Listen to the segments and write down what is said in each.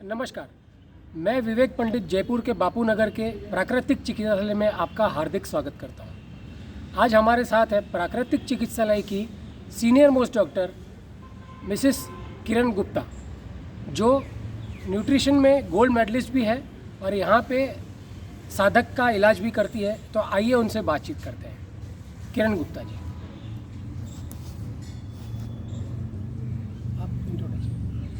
नमस्कार, मैं विवेक पंडित जयपुर के बापू नगर के प्राकृतिक चिकित्सालय में आपका हार्दिक स्वागत करता हूं। आज हमारे साथ है प्राकृतिक चिकित्सालय की सीनियर मोस्ट डॉक्टर मिसेस किरण गुप्ता, जो न्यूट्रिशन में गोल्ड मेडलिस्ट भी है और यहाँ पे साधक का इलाज भी करती है। तो आइए उनसे बातचीत करते हैं। किरण गुप्ता जी,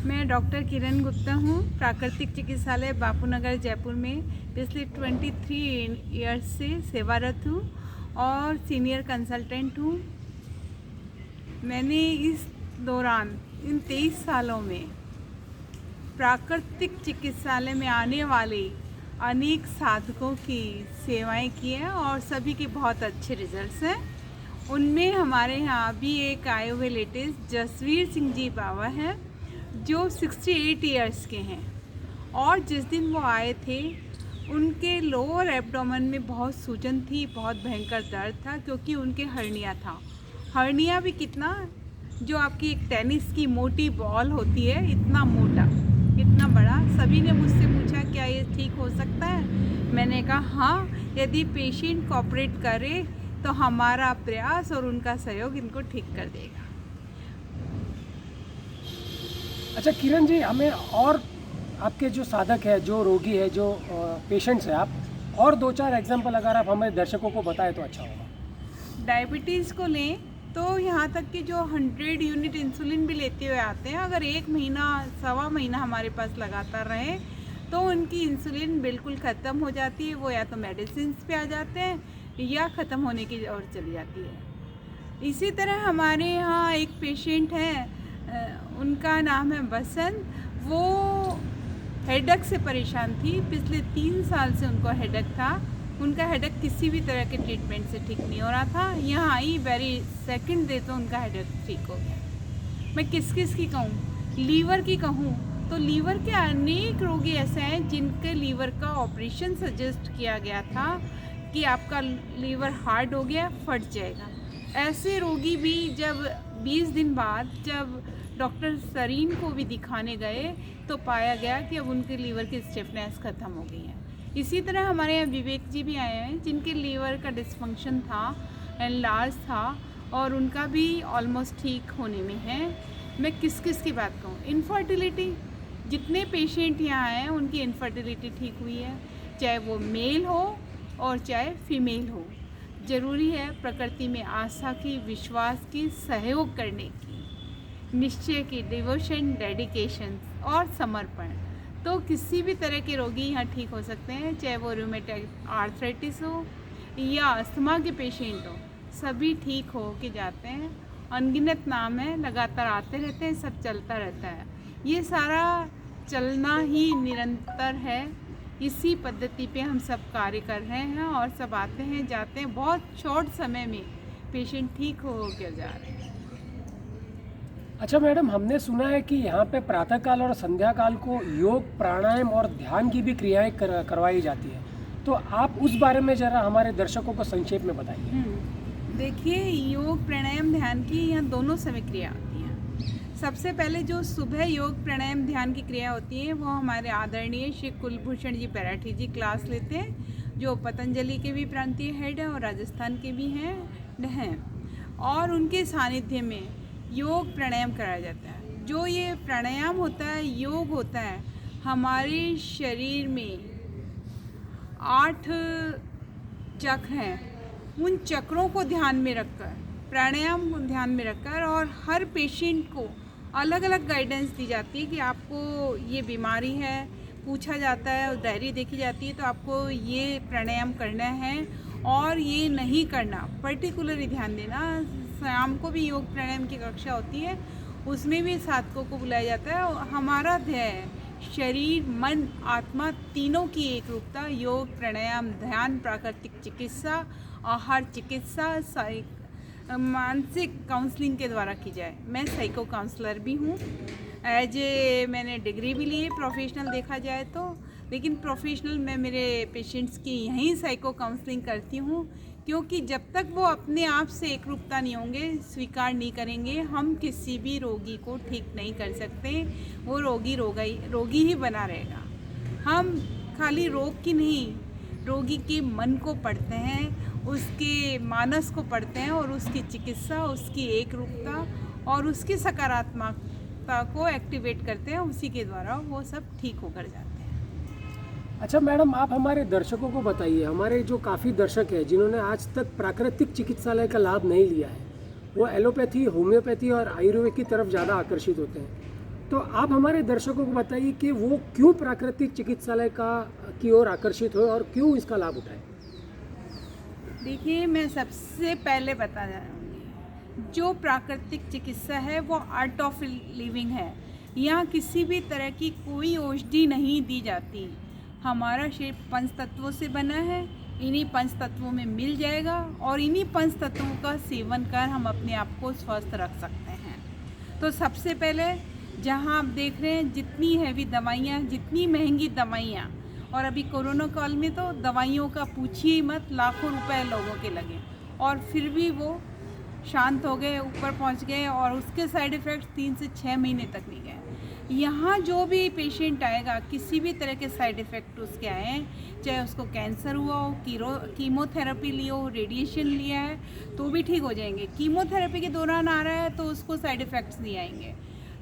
मैं डॉक्टर किरण गुप्ता हूँ, प्राकृतिक चिकित्सालय बापू नगर जयपुर में पिछले 23 ईयर्स से सेवारत हूँ और सीनियर कंसल्टेंट हूँ। मैंने इस दौरान इन 23 सालों में प्राकृतिक चिकित्सालय में आने वाले अनेक साधकों की सेवाएं की हैं और सभी के बहुत अच्छे रिजल्ट्स हैं। उनमें हमारे यहाँ अभी एक आए हुए लेटेस्ट जसवीर सिंह जी बाबा हैं, जो 68 ईयर्स के हैं और जिस दिन वो आए थे उनके लोअर एब्डोमेन में बहुत सूजन थी, बहुत भयंकर दर्द था, क्योंकि उनके हर्निया था। हर्निया भी कितना, जो आपकी एक टेनिस की मोटी बॉल होती है, इतना मोटा, इतना बड़ा। सभी ने मुझसे पूछा क्या ये ठीक हो सकता है। मैंने कहा हाँ, यदि पेशेंट कोऑपरेट करे तो हमारा प्रयास और उनका सहयोग इनको ठीक कर देगा। अच्छा किरण जी, हमें और आपके जो साधक है, जो रोगी है, जो पेशेंट्स हैं, आप और 2-4 एग्जाम्पल अगर आप हमारे दर्शकों को बताएं तो अच्छा होगा। डायबिटीज़ को लें तो यहाँ तक कि जो 100 यूनिट इंसुलिन भी लेते हुए आते हैं, अगर 1 महीना 1.25 महीना हमारे पास लगातार रहे तो उनकी इंसुलिन बिल्कुल ख़त्म हो जाती है। वो या तो मेडिसिन पे आ जाते हैं या ख़त्म होने की ओर चली जाती है। इसी तरह हमारे यहाँ एक पेशेंट है, उनका नाम है बसंत। वो हेडेक से परेशान थी, पिछले 3 साल से उनको हेडेक था। उनका हेडेक किसी भी तरह के ट्रीटमेंट से ठीक नहीं हो रहा था। यहाँ आई वेरी सेकंड डे तो उनका हेडेक ठीक हो गया। मैं किस किस की कहूँ, लीवर की कहूँ तो लीवर के अनेक रोगी ऐसे हैं जिनके लीवर का ऑपरेशन सजेस्ट किया गया था कि आपका लीवर हार्ड हो गया, फट जाएगा। ऐसे रोगी भी जब 20 दिन बाद जब डॉक्टर सरीन को भी दिखाने गए तो पाया गया कि अब उनके लीवर की स्टिफनेस ख़त्म हो गई है। इसी तरह हमारे यहाँ विवेक जी भी आए हैं, जिनके लीवर का डिस्फंक्शन था, एनलार्ज था और उनका भी ऑलमोस्ट ठीक होने में है। मैं किस किस की बात कहूँ, इनफर्टिलिटी, जितने पेशेंट यहाँ आए हैं उनकी इनफर्टिलिटी ठीक हुई है, चाहे वो मेल हो और चाहे फीमेल हो। ज़रूरी है प्रकृति में आस्था की, विश्वास की, सहयोग करने की, निश्चय की, डिवोशन, डेडिकेशन और समर्पण। तो किसी भी तरह के रोगी यहाँ ठीक हो सकते हैं, चाहे वो रूमेटॉइड आर्थराइटिस हो या अस्थमा के पेशेंट हो, सभी ठीक हो के जाते हैं। अनगिनत नाम है, लगातार आते रहते हैं, सब चलता रहता है। ये सारा चलना ही निरंतर है। इसी पद्धति पे हम सब कार्य कर रहे हैं और सब आते हैं जाते हैं, बहुत शॉर्ट समय में पेशेंट ठीक हो कर जा रहे हैं। अच्छा मैडम, हमने सुना है कि यहाँ पे प्रातःकाल और संध्या काल को योग, प्राणायाम और ध्यान की भी क्रियाएं करवाई जाती है। तो आप उस बारे में ज़रा हमारे दर्शकों को संक्षेप में बताइए। देखिए, योग, प्राणायाम, ध्यान की यहाँ दोनों समय क्रिया होती हैं। सबसे पहले जो सुबह योग, प्राणायाम, ध्यान की क्रिया होती है वो हमारे आदरणीय श्री कुलभूषण जी पैराठी जी क्लास लेते हैं, जो पतंजलि के भी प्रांतीय हेड हैं और राजस्थान के भी हैं और उनके सानिध्य में योग प्राणायाम कराया जाता है। जो ये प्राणायाम होता है, योग होता है, हमारे शरीर में 8 चक्र हैं। उन चक्रों को ध्यान में रखकर, प्राणायाम को ध्यान में रखकर, और हर पेशेंट को अलग अलग गाइडेंस दी जाती है कि आपको ये बीमारी है, पूछा जाता है और डायरी देखी जाती है, तो आपको ये प्राणायाम करना है और ये नहीं करना, पर्टिकुलरली ध्यान देना। शाम को भी योग प्राणायाम की कक्षा होती है, उसमें भी साधकों को बुलाया जाता है। और हमारा ध्येय है शरीर, मन, आत्मा तीनों की एक रूपता। योग, प्राणायाम, ध्यान, प्राकृतिक चिकित्सा, आहार चिकित्सा, मानसिक काउंसलिंग के द्वारा की जाए। मैं साइको काउंसलर भी हूँ, मैंने डिग्री भी ली है प्रोफेशनल देखा जाए तो, लेकिन प्रोफेशनल मैं मेरे पेशेंट्स की यहीं साइको काउंसलिंग करती हूँ क्योंकि जब तक वो अपने आप से एक रूपता नहीं होंगे, स्वीकार नहीं करेंगे, हम किसी भी रोगी को ठीक नहीं कर सकते। वो रोगी ही बना रहेगा। हम खाली रोग की नहीं, रोगी के मन को पढ़ते हैं, उसके मानस को पढ़ते हैं और उसकी चिकित्सा, उसकी एक रूपता और उसकी सकारात्मकता को एक्टिवेट करते हैं। उसी के द्वारा वो सब ठीक होकर जाते हैं। अच्छा मैडम, आप हमारे दर्शकों को बताइए, हमारे जो काफ़ी दर्शक हैं जिन्होंने आज तक प्राकृतिक चिकित्सालय का लाभ नहीं लिया है, वो एलोपैथी, होम्योपैथी और आयुर्वेद की तरफ ज़्यादा आकर्षित होते हैं, तो आप हमारे दर्शकों को बताइए कि वो क्यों प्राकृतिक चिकित्सालय की ओर आकर्षित हो और क्यों इसका लाभ उठाए। देखिए, मैं सबसे पहले बता जाऊँगी, जो प्राकृतिक चिकित्सा है वो आर्ट ऑफ लिविंग है। यहाँ किसी भी तरह की कोई औषधि नहीं दी जाती। हमारा शरीर पंच तत्वों से बना है, इन्हीं पंच तत्वों में मिल जाएगा और इन्हीं पंच तत्वों का सेवन कर हम अपने आप को स्वस्थ रख सकते हैं। तो सबसे पहले, जहाँ आप देख रहे हैं जितनी हैवी दवाइयाँ, जितनी महंगी दवाइयाँ, और अभी कोरोना काल में तो दवाइयों का पूछिए ही मत, लाखों रुपए लोगों के लगे और फिर भी वो शांत हो गए, ऊपर पहुंच गए और उसके साइड इफ़ेक्ट्स 3 से 6 महीने तक नहीं गए। यहाँ जो भी पेशेंट आएगा, किसी भी तरह के साइड इफ़ेक्ट उसके आए, चाहे उसको कैंसर हुआ हो, कीमोथेरेपी लिया हो, रेडिएशन लिया है, तो भी ठीक हो जाएंगे। कीमोथेरेपी के दौरान आ रहा है तो उसको साइड इफ़ेक्ट्स नहीं आएंगे।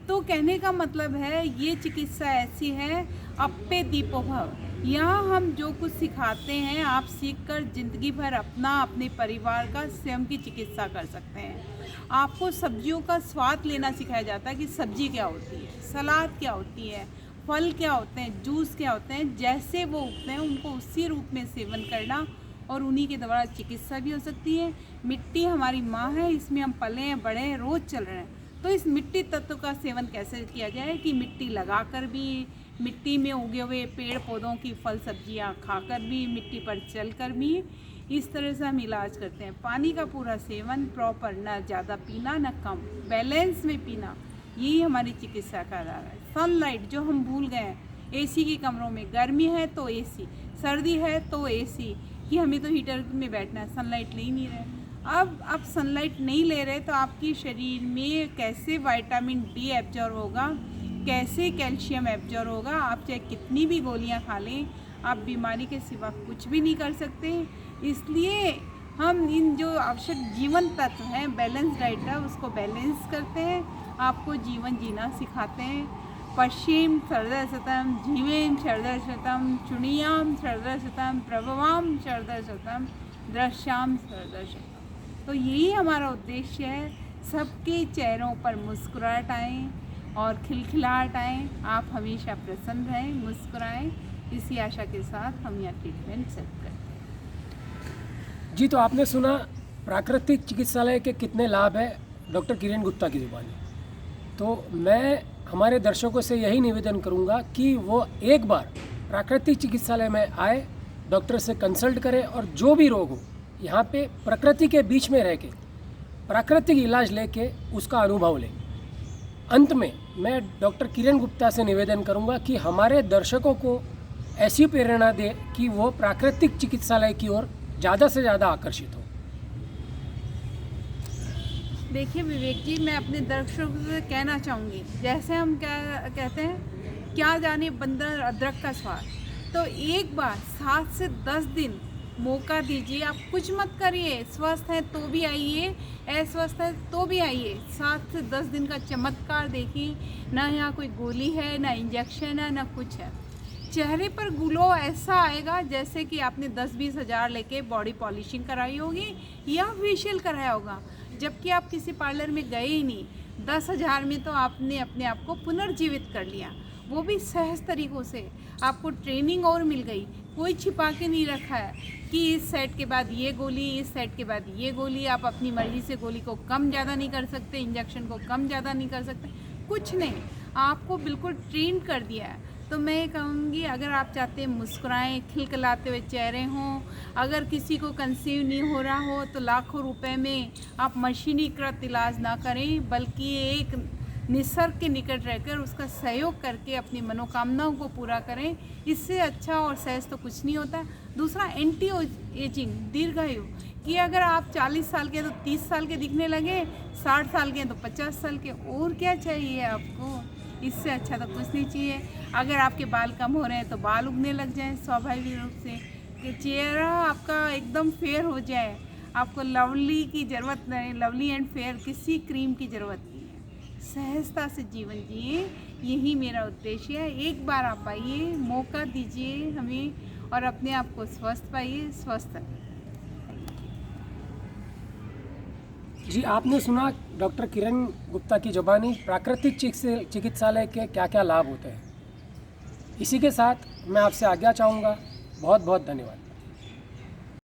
तो कहने का मतलब है, ये चिकित्सा ऐसी है, अप्पे दीपो भव। यहाँ हम जो कुछ सिखाते हैं, आप सीखकर ज़िंदगी भर अपना, अपने परिवार का, स्वयं की चिकित्सा कर सकते हैं। आपको सब्जियों का स्वाद लेना सिखाया जाता है कि सब्जी क्या होती है, सलाद क्या होती है, फल क्या होते हैं, जूस क्या होते हैं, जैसे वो उगते हैं उनको उसी रूप में सेवन करना और उन्हीं के द्वारा चिकित्सा भी हो सकती है। मिट्टी हमारी माँ है, इसमें हम पले हैं, बड़े हैं, रोज़ चल रहे हैं। तो इस मिट्टी तत्व का सेवन कैसे किया जाए कि मिट्टी लगाकर भी, मिट्टी में उगे हुए पेड़ पौधों की फल सब्जियां खाकर भी, मिट्टी पर चलकर भी, इस तरह से हम इलाज करते हैं। पानी का पूरा सेवन प्रॉपर, ना ज़्यादा पीना ना कम, बैलेंस में पीना, यही हमारी चिकित्सा का आधार है। सनलाइट जो हम भूल गए हैं, एसी के कमरों में, गर्मी है तो एसी, सर्दी है तो एसी, कि हमें तो हीटर में बैठना है, सनलाइट ले ही नहीं रहे। अब आप सनलाइट नहीं ले रहे तो आपकी शरीर में कैसे विटामिन डी एब्जॉर्ब होगा, कैसे कैल्शियम एब्जॉर्ब होगा। आप चाहे कितनी भी गोलियां खा लें, आप बीमारी के सिवा कुछ भी नहीं कर सकते। इसलिए हम इन जो आवश्यक जीवन तत्व हैं, बैलेंस डाइट है, उसको बैलेंस करते हैं, आपको जीवन जीना सिखाते हैं। पश्चिम शरदशतम, जीवेम शरदशतम, चुणियाम शरदशतम, प्रभवाम शरदशतम, दृश्याम शरदशतम। तो यही हमारा उद्देश्य है, सबके चेहरों पर मुस्कुराहट आए और खिलखिलाहट आए। आप हमेशा प्रसन्न रहें, मुस्कुराएं, इसी आशा के साथ हम यहाँ ट्रीटमेंट सेट करते हैं। जी, तो आपने सुना प्राकृतिक चिकित्सालय के कितने लाभ हैं डॉक्टर किरण गुप्ता की ज़ुबानी। तो मैं हमारे दर्शकों से यही निवेदन करूंगा कि वो एक बार प्राकृतिक चिकित्सालय में आए, डॉक्टर से कंसल्ट करें और जो भी रोग हो, यहाँ पे प्रकृति के बीच में रह के प्राकृतिक इलाज लेके उसका अनुभव लें। अंत में मैं डॉक्टर किरण गुप्ता से निवेदन करूंगा कि हमारे दर्शकों को ऐसी प्रेरणा दे कि वो प्राकृतिक चिकित्सालय की ओर ज़्यादा से ज़्यादा आकर्षित हो। देखिए विवेक जी, मैं अपने दर्शकों से कहना चाहूँगी, जैसे हम क्या कहते हैं, क्या जाने बंदर अदरक का स्वाद, तो एक बार 7 से 10 दिन मौका दीजिए। आप कुछ मत करिए, स्वस्थ हैं तो भी आइए, अस्वस्थ है तो भी आइए। 7 से 10 दिन का चमत्कार देखिए। ना यहाँ कोई गोली है, ना इंजेक्शन है, ना कुछ है। चेहरे पर ग्लो ऐसा आएगा जैसे कि आपने 10-20 हज़ार लेके बॉडी पॉलिशिंग कराई होगी या फेशियल कराया होगा, जबकि आप किसी पार्लर में गए ही नहीं। 10,000 में तो आपने अपने आप को पुनर्जीवित कर लिया, वो भी सहज तरीक़ों से। आपको ट्रेनिंग और मिल गई, कोई छिपा के नहीं रखा है कि इस सेट के बाद ये गोली, इस सेट के बाद ये गोली। आप अपनी मर्ज़ी से गोली को कम ज़्यादा नहीं कर सकते, इंजेक्शन को कम ज़्यादा नहीं कर सकते, कुछ नहीं, आपको बिल्कुल ट्रेन कर दिया है। तो मैं कहूँगी, अगर आप चाहते हैं मुस्कुराएं, खिलखिलाते हुए चेहरे हों, अगर किसी को कंसीव नहीं हो रहा हो तो लाखों रुपए में आप मशीनीकृत इलाज ना करें, बल्कि एक निसर्ग के निकट रहकर उसका सहयोग करके अपनी मनोकामनाओं को पूरा करें। इससे अच्छा और सहज तो कुछ नहीं होता। दूसरा, एंटी एजिंग, दीर्घायु, कि अगर आप 40 साल के तो 30 साल के दिखने लगे, 60 साल के तो 50 साल के, और क्या चाहिए आपको? इससे अच्छा तो कुछ नहीं चाहिए। अगर आपके बाल कम हो रहे हैं तो बाल उगने लग जाएं स्वाभाविक रूप से, कि चेहरा आपका एकदम फेयर हो जाए। आपको लवली की ज़रूरत नहीं, लवली एंड फेयर किसी क्रीम की ज़रूरत नहीं है। सहजता से जीवन जिए, यही मेरा उद्देश्य है। एक बार आप आइए, मौका दीजिए हमें और अपने आप को स्वस्थ पाइए, स्वस्थ रहिए। जी, आपने सुना डॉक्टर किरण गुप्ता की ज़ुबानी प्राकृतिक चिकित्सालय के क्या क्या लाभ होते हैं। इसी के साथ मैं आपसे आज्ञा चाहूँगा। बहुत बहुत धन्यवाद।